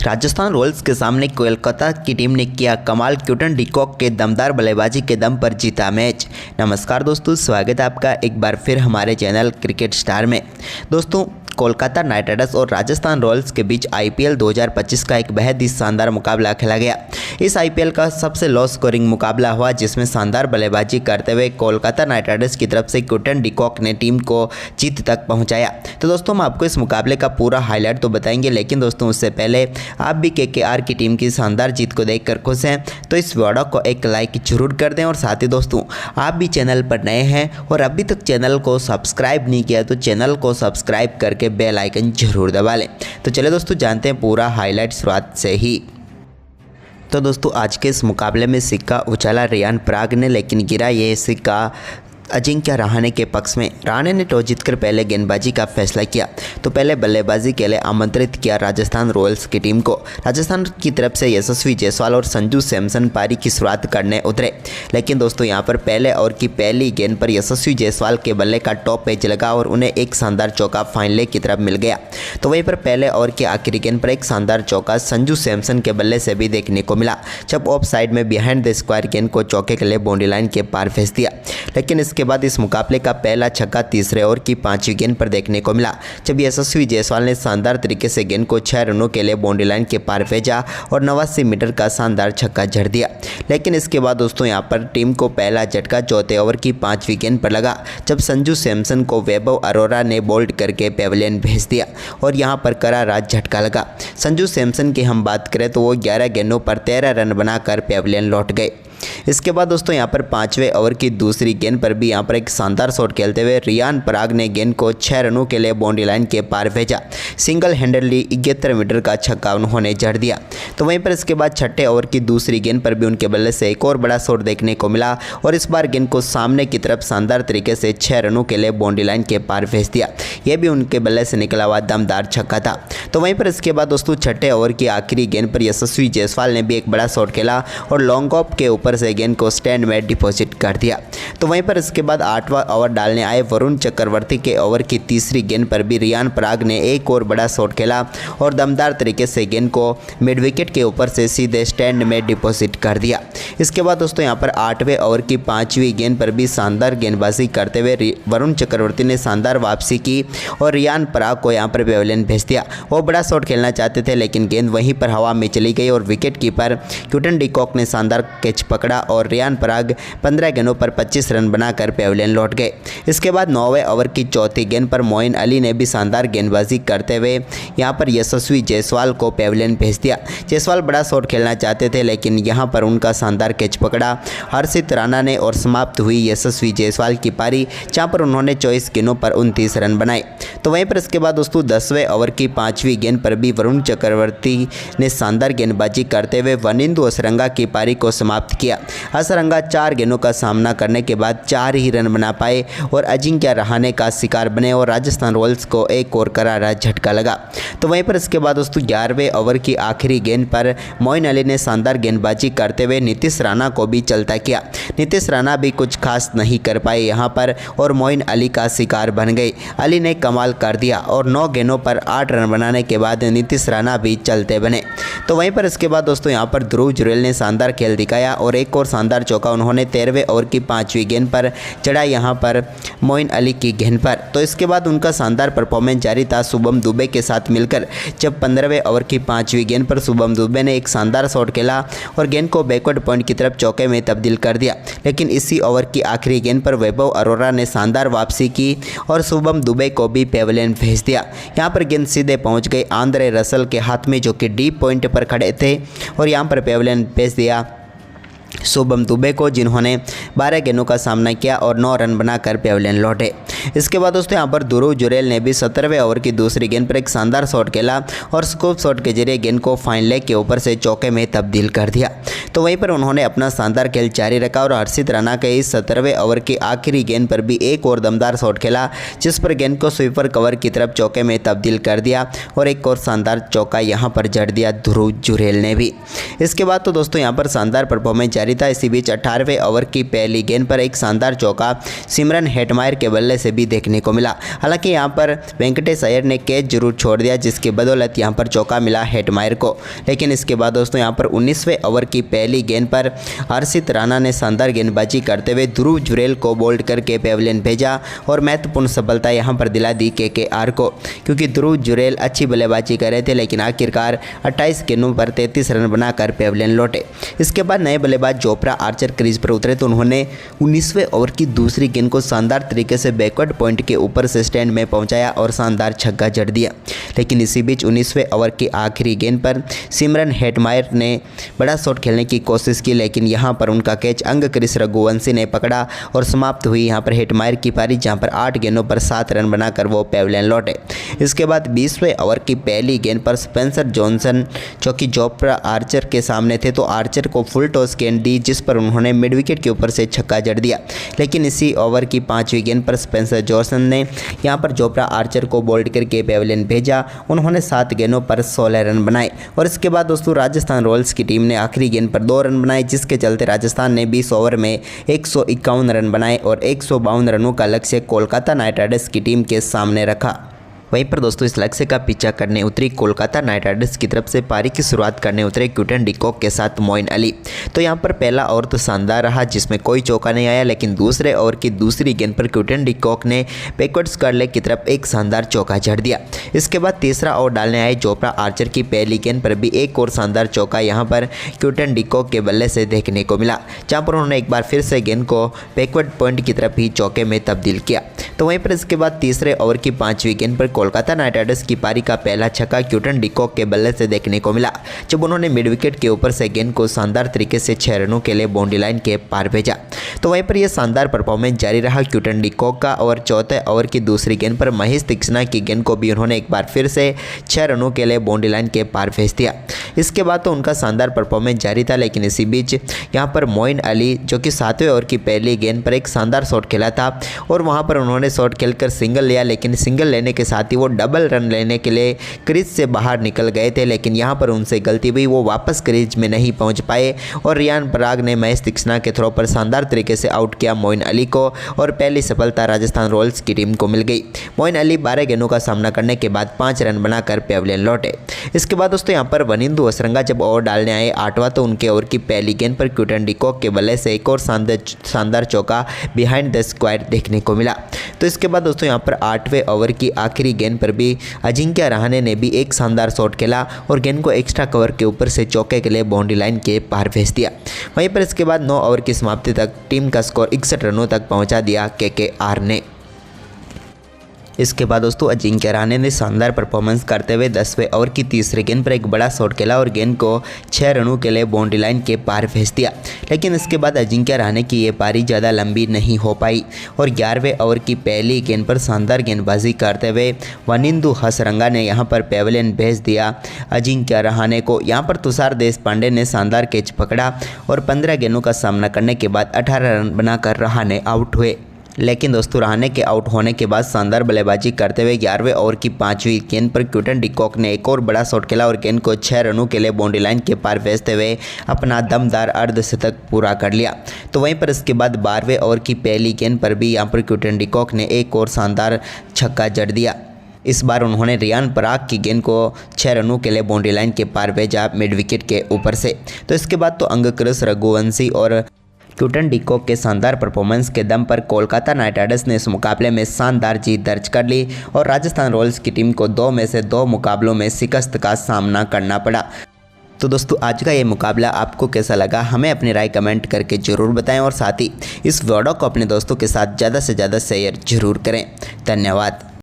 Rajasthan Royals के सामने कोलकाता की टीम ने किया कमाल। क्विंटन डिकॉक के दमदार बल्लेबाजी के दम पर जीता मैच। नमस्कार दोस्तों, स्वागत है आपका एक बार फिर हमारे चैनल क्रिकेट स्टार में। दोस्तों, कोलकाता नाइट राइडर्स और राजस्थान रॉयल्स के बीच आईपीएल 2025 का एक बेहद ही शानदार मुकाबला खेला गया। इस आईपीएल का सबसे लो स्कोरिंग मुकाबला हुआ, जिसमें शानदार बल्लेबाजी करते हुए कोलकाता नाइट राइडर्स की तरफ से क्विंटन डिकॉक ने टीम को जीत तक पहुंचाया। तो दोस्तों, हम आपको इस मुकाबले का पूरा हाईलाइट तो बताएंगे, लेकिन दोस्तों उससे पहले आप भी केकेआर की टीम की शानदार जीत को देखकर खुश हैं तो इस वीडियो को एक लाइक जरूर कर दें। और साथ ही दोस्तों, आप भी चैनल पर नए हैं और अभी तक चैनल को सब्सक्राइब नहीं किया तो चैनल को सब्सक्राइब करके बेल आइकन जरूर दबा लें। तो चलिए दोस्तों, जानते हैं पूरा हाईलाइट शुरुआत से ही। तो दोस्तों, आज के इस मुकाबले में सिक्का उछाला रियान पराग ने, लेकिन गिरा ये सिक्का अजिंक्य रहाणे के पक्ष में। रहाणे ने टॉस जीतकर पहले गेंदबाजी का फैसला किया तो पहले बल्लेबाजी के लिए आमंत्रित किया राजस्थान रॉयल्स की टीम को। राजस्थान की तरफ से यशस्वी जायसवाल और संजू सैमसन पारी की शुरुआत करने उतरे, लेकिन दोस्तों यहाँ पर पहले ओवर की पहली गेंद पर यशस्वी जायसवाल के बल्ले का टॉप पेच लगा और उन्हें एक शानदार चौका फाइनल की तरफ मिल गया। तो वहीं पर पहले ओवर की आखिरी गेंद पर एक शानदार चौका संजू सैमसन के बल्ले से भी देखने को मिला, जब ऑफ साइड में बिहाइंड द स्क्वायर गेंद को चौके के लिए बाउंड्री लाइन के पार भेज दिया। लेकिन इसके बाद इस मुकाबले का पहला छक्का तीसरे ओवर की पांचवी गेंद पर देखने को मिला, जब यशस्वी जायसवाल ने शानदार तरीके से गेंद को 6 रनों के लिए बाउंड्री लाइन के पार भेजा और 89 मीटर का शानदार छक्का जड़ दिया। लेकिन इसके बाद दोस्तों यहाँ पर टीम को पहला झटका चौथे ओवर की पांचवी गेंद पर लगा, जब संजू सैमसन को वैभव अरोरा ने बोल्ड करके पेविलियन भेज दिया और यहाँ पर करारा झटका लगा। संजू सैमसन की हम बात करें तो वो 11 गेंदों पर 13 रन बनाकर पेविलियन लौट गए। इसके बाद दोस्तों यहाँ पर पांचवें ओवर की दूसरी गेंद पर भी यहाँ पर एक शानदार शॉट खेलते हुए रियान पराग ने गेंद को 6 रनों के लिए बाउंड्री लाइन के पार भेजा। सिंगल हैंडली 71 मीटर का छक्का उन्होंने जड़ दिया। तो वहीं पर इसके बाद छठे ओवर की दूसरी गेंद पर भी उनके बल्ले से एक और बड़ा शॉट देखने को मिला और इस बार गेंद को सामने की तरफ शानदार तरीके से 6 रनों के लिए बाउंड्री लाइन के पार भेज दिया। यह भी उनके बल्ले से निकला हुआ दमदार छक्का था। तो वहीं पर इसके बाद दोस्तों छठे ओवर की आखिरी गेंद पर यशस्वी जायसवाल ने भी एक बड़ा शॉट खेला और लॉन्ग ऑफ के ऊपर से गेंद को स्टैंड में डिपॉजिट कर दिया। तो वहीं पर इसके बाद 8वां ओवर डालने आए वरुण चक्रवर्ती के ओवर की तीसरी गेंद पर भी रियान पराग ने एक और बड़ा शॉट खेला और दमदार तरीके से गेंद को मिड विकेट के ऊपर से सीधे स्टैंड में डिपॉजिट कर दिया। इसके बाद दोस्तों यहाँ पर 8वें ओवर की 5वीं गेंद पर भी शानदार गेंदबाजी करते हुए वरुण चक्रवर्ती ने शानदार वापसी की और रियान पराग को यहाँ पर पेविलियन भेज दिया। वो बड़ा शॉट खेलना चाहते थे, लेकिन गेंद वहीं पर हवा में चली गई और विकेट कीपर क्विंटन डिकॉक ने शानदार कैच पकड़ा और रियान पराग 15 गेंदों पर 25 रन बनाकर पेविलियन लौट गए। इसके बाद 9वें ओवर की चौथी गेंद पर मोइन अली ने भी शानदार गेंदबाजी करते हुए यहां पर यशस्वी जायसवाल को पेविलियन भेज दिया। जायसवाल बड़ा शॉट खेलना चाहते थे, लेकिन यहां पर उनका शानदार कैच पकड़ा हर्षित राणा ने और समाप्त हुई यशस्वी जायसवाल की पारी, जहां पर उन्होंने 24 गेंदों पर 29 रन बनाए। तो वहीं पर इसके बाद दोस्तों 10वें ओवर की 5वीं गेंद पर भी वरुण चक्रवर्ती ने शानदार गेंदबाजी करते हुए वनिंदु असरंगा की पारी को समाप्त किया। असरंगा 4 गेंदों का सामना करने के बाद 4 ही रन बना पाए और अजिंक्य रहाणे का शिकार बने और राजस्थान रॉयल्स को एक और करारा झटका लगा। तो वहीं पर इसके बाद दोस्तों 11वें ओवर की आखिरी गेंद पर मोइन अली ने शानदार गेंदबाजी करते हुए नीतीश राणा को भी चलता किया। नीतीश राणा भी कुछ खास नहीं कर पाए यहाँ पर और मोइन अली का शिकार बन गए। अली ने कमाल कर दिया और 9 गेंदों पर 8 रन बनाने के बाद नीतीश राणा भी चलते बने। तो वहीं पर इसके बाद दोस्तों यहाँ पर ध्रुव जुरेल ने शानदार खेल दिखाया और एक और शानदार चौका उन्होंने 13वें ओवर की 5वीं गेंद पर चढ़ा यहाँ पर मोइन अली की गेंद पर। तो इसके बाद उनका शानदार परफॉर्मेंस जारी था शुभम दुबे के साथ मिलकर, जब 15वें ओवर की 5वीं गेंद पर शुभम दुबे ने एक शानदार शॉट खेला और गेंद को बैकवर्ड पॉइंट की तरफ चौके में तब्दील कर दिया। लेकिन इसी ओवर की आखिरी गेंद पर वैभव अरोरा ने शानदार वापसी की और शुभम दुबे को भी पेविलियन भेज दिया। यहाँ पर गेंद सीधे पहुँच गई आंद्रे रसल के हाथ में, जो कि डीप पॉइंट पर खड़े थे और यहाँ पर पेविलियन भेज दिया शुभम दुबे को, जिन्होंने 12 गेंदों का सामना किया और 9 रन बनाकर पेविलियन लौटे। इसके बाद दोस्तों यहाँ पर ध्रुव जुरेल ने भी 17वें ओवर की दूसरी गेंद पर एक शानदार शॉट खेला और स्कूप शॉट के जरिए गेंद को फाइन लेग के ऊपर से चौके में तब्दील कर दिया। तो वहीं पर उन्होंने अपना शानदार खेल जारी रखा और हर्षित राणा के इस 17वें ओवर की आखिरी गेंद पर भी एक और दमदार शॉट खेला, जिस पर गेंद को स्वीपर कवर की तरफ चौके में तब्दील कर दिया और एक और शानदार चौका यहाँ पर जड़ दिया ध्रुव जुरेल ने भी। इसके बाद तो दोस्तों यहाँ पर शानदार परफॉर्मेंस जारी था। इसी बीच 18वें ओवर की पहली गेंद पर एक शानदार चौका सिमरन हेटमायर के बल्ले से से भी देखने को मिला। हालांकि यहाँ पर वेंकटेश अय्यर ने कैच जरूर छोड़ दिया, जिसके बदौलत यहाँ पर चौका मिला हेटमायर को। लेकिन इसके बाद दोस्तों यहाँ पर 19वें ओवर की पहली गेंद पर हर्षित राणा ने शानदार गेंदबाजी करते हुए ध्रुव जुरेल को बोल्ड करके पेविलियन भेजा और महत्वपूर्ण सफलता यहाँ पर दिला दी केकेआर को, क्योंकि ध्रुव जुरेल अच्छी बल्लेबाजी कर रहे थे लेकिन आखिरकार 28 गेंदों पर 33 रन बनाकर पेविलियन लौटे। इसके बाद नए बल्लेबाज जोफ्रा आर्चर क्रीज पर उतरे तो उन्होंने 19वें ओवर की दूसरी गेंद को शानदार तरीके से बैकवर्ड पॉइंट के ऊपर से स्टैंड में पहुंचाया और शानदार छक्का जड़ दिया। लेकिन इसी बीच 19वें ओवर की आखिरी गेंद पर सिमरन हेटमायर ने बड़ा शॉट खेलने की कोशिश की, लेकिन यहां पर उनका कैच अंग क्रिस रघुवंशी ने पकड़ा और समाप्त हुई यहां पर हेटमायर की पारी, जहां पर 8 गेंदों पर 7 रन बनाकर वो पेविलियन लौटे। इसके बाद 20वें ओवर की पहली गेंद पर स्पेंसर जॉनसन जो कि जोफ्रा आर्चर के सामने थे तो आर्चर को फुल टॉस गेंद दी, जिस पर उन्होंने मिड विकेट के ऊपर से छक्का जड़ दिया। लेकिन इसी ओवर की 5वीं गेंद पर स्पेंसर जॉनसन ने यहां पर जोफ्रा आर्चर को बोल्ड करके पेविलियन भेजा। उन्होंने 7 गेंदों पर 16 रन बनाए और इसके बाद दोस्तों राजस्थान रॉयल्स की टीम ने आखिरी गेंद पर 2 रन बनाए, जिसके चलते राजस्थान ने 20 ओवर में 151 रन बनाए और 152 रनों का लक्ष्य कोलकाता नाइट राइडर्स की टीम के सामने रखा। वहीं पर दोस्तों इस लक्ष्य का पीछा करने उतरी कोलकाता नाइट राइडर्स की तरफ से पारी की शुरुआत करने उतरे क्विंटन डी कॉक के साथ मोइन अली। तो यहां पर पहला ओवर तो शानदार रहा जिसमें कोई चौका नहीं आया, लेकिन दूसरे ओवर की दूसरी गेंद पर क्विंटन डी कॉक ने बैकवर्ड स्क्वायर लेग की तरफ एक शानदार चौका जड़ दिया। इसके बाद तीसरा ओवर डालने आए जोफ्रा आर्चर की पहली गेंद पर भी एक और शानदार चौका यहां पर क्विंटन डी कॉक के बल्ले से देखने को मिला, जहाँ पर उन्होंने एक बार फिर से गेंद को बैकवर्ड पॉइंट की तरफ ही चौके में तब्दील किया। तो वहीं पर इसके बाद तीसरे ओवर की 5वीं गेंद पर कोलकाता नाइट राइडर्स की पारी का पहला छक्का क्विंटन डी कॉक के बल्ले से देखने को मिला, जब उन्होंने मिड विकेट के ऊपर से गेंद को शानदार तरीके से 6 रनों के लिए बाउंड्री लाइन के पार भेजा। तो वहीं पर यह शानदार परफॉर्मेंस जारी रहा क्विंटन डी कॉक का और चौथे ओवर की दूसरी गेंद पर महेश तीक्ष्णा की गेंद को भी उन्होंने एक बार फिर से 6 रनों के लिए बाउंड्री लाइन के पार भेज दिया। इसके बाद तो उनका शानदार परफॉर्मेंस जारी था, लेकिन इसी बीच यहाँ पर मोइन अली जो कि 7वें ओवर की पहली गेंद पर एक शानदार शॉट खेला था और वहाँ पर उन्होंने शॉट खेलकर सिंगल लिया, लेकिन सिंगल लेने के साथ ही वो डबल रन लेने के लिए क्रीज से बाहर निकल गए थे। लेकिन यहाँ पर उनसे गलती हुई, वो वापस क्रीज में नहीं पहुँच पाए और रियान पराग ने महेश तीक्ष्णा के थ्रो पर शानदार तरीके से आउट किया मोइन अली को और पहली सफलता राजस्थान रॉयल्स की टीम को मिल गई। मोइन अली 12 गेंदों का सामना करने के बाद 5 रन बनाकर पेविलियन लौटे। इसके बाद दोस्तों यहाँ पर वनिंदु असरंगा जब ओवर डालने आए 8वां तो उनके ओवर की पहली गेंद पर क्विंटन डी कॉक के बल्ले से एक और शानदार चौका बिहाइंड द स्क्वायर देखने को मिला। तो इसके बाद दोस्तों यहाँ पर 8वें ओवर की आखिरी गेंद पर भी अजिंक्य रहाणे ने भी एक शानदार शॉट खेला और गेंद को एक्स्ट्रा कवर के ऊपर से चौके के लिए बाउंड्री लाइन के पार भेज दिया। वहीं पर इसके बाद 9 ओवर की समाप्ति तक टीम का स्कोर 61 रनों तक पहुंचा दिया केकेआर ने। इसके बाद दोस्तों अजिंक्य रहाणे ने शानदार परफॉर्मेंस करते हुए 10वें ओवर की तीसरी गेंद पर एक बड़ा शॉट खेला और गेंद को 6 रनों के लिए बाउंड्री लाइन के पार भेज दिया। लेकिन इसके बाद अजिंक्य रहाणे की ये पारी ज़्यादा लंबी नहीं हो पाई और 11वें ओवर की पहली गेंद पर शानदार गेंदबाजी करते हुए वनिंदु हसरंगा ने यहाँ पर पेविलियन भेज दिया अजिंक्य रहाणे को। यहाँ पर तुषार देशपांडे ने शानदार कैच पकड़ा और 15 गेंदों का सामना करने के बाद 18 रन बनाकर रहाणे आउट हुए। लेकिन दोस्तों रहाणे के आउट होने के बाद शानदार बल्लेबाजी करते हुए 11वें ओवर की 5वीं गेंद पर क्विंटन डी कॉक ने एक और बड़ा शॉट खेला और गेंद को 6 रनों के लिए बाउंड्री लाइन के पार भेजते हुए अपना दमदार अर्धशतक पूरा कर लिया। तो वहीं पर इसके बाद 12वें ओवर की पहली गेंद पर भी यहाँ पर क्विंटन डी कॉक ने एक और शानदार छक्का जड़ दिया। इस बार उन्होंने रियान पराग की गेंद को 6 रनों के लिए बाउंड्री लाइन के पार भेजा मिड विकेट के ऊपर से। तो इसके बाद तो अंग क्रिस रघुवंशी और क्विंटन डी कॉक के शानदार परफॉर्मेंस के दम पर कोलकाता नाइट राइडर्स ने इस मुकाबले में शानदार जीत दर्ज कर ली और राजस्थान रॉयल्स की टीम को 2 में से 2 मुकाबलों में शिकस्त का सामना करना पड़ा। तो दोस्तों आज का ये मुकाबला आपको कैसा लगा हमें अपनी राय कमेंट करके ज़रूर बताएं और साथ ही इस वीडियो को अपने दोस्तों के साथ ज़्यादा से ज़्यादा शेयर जरूर करें। धन्यवाद।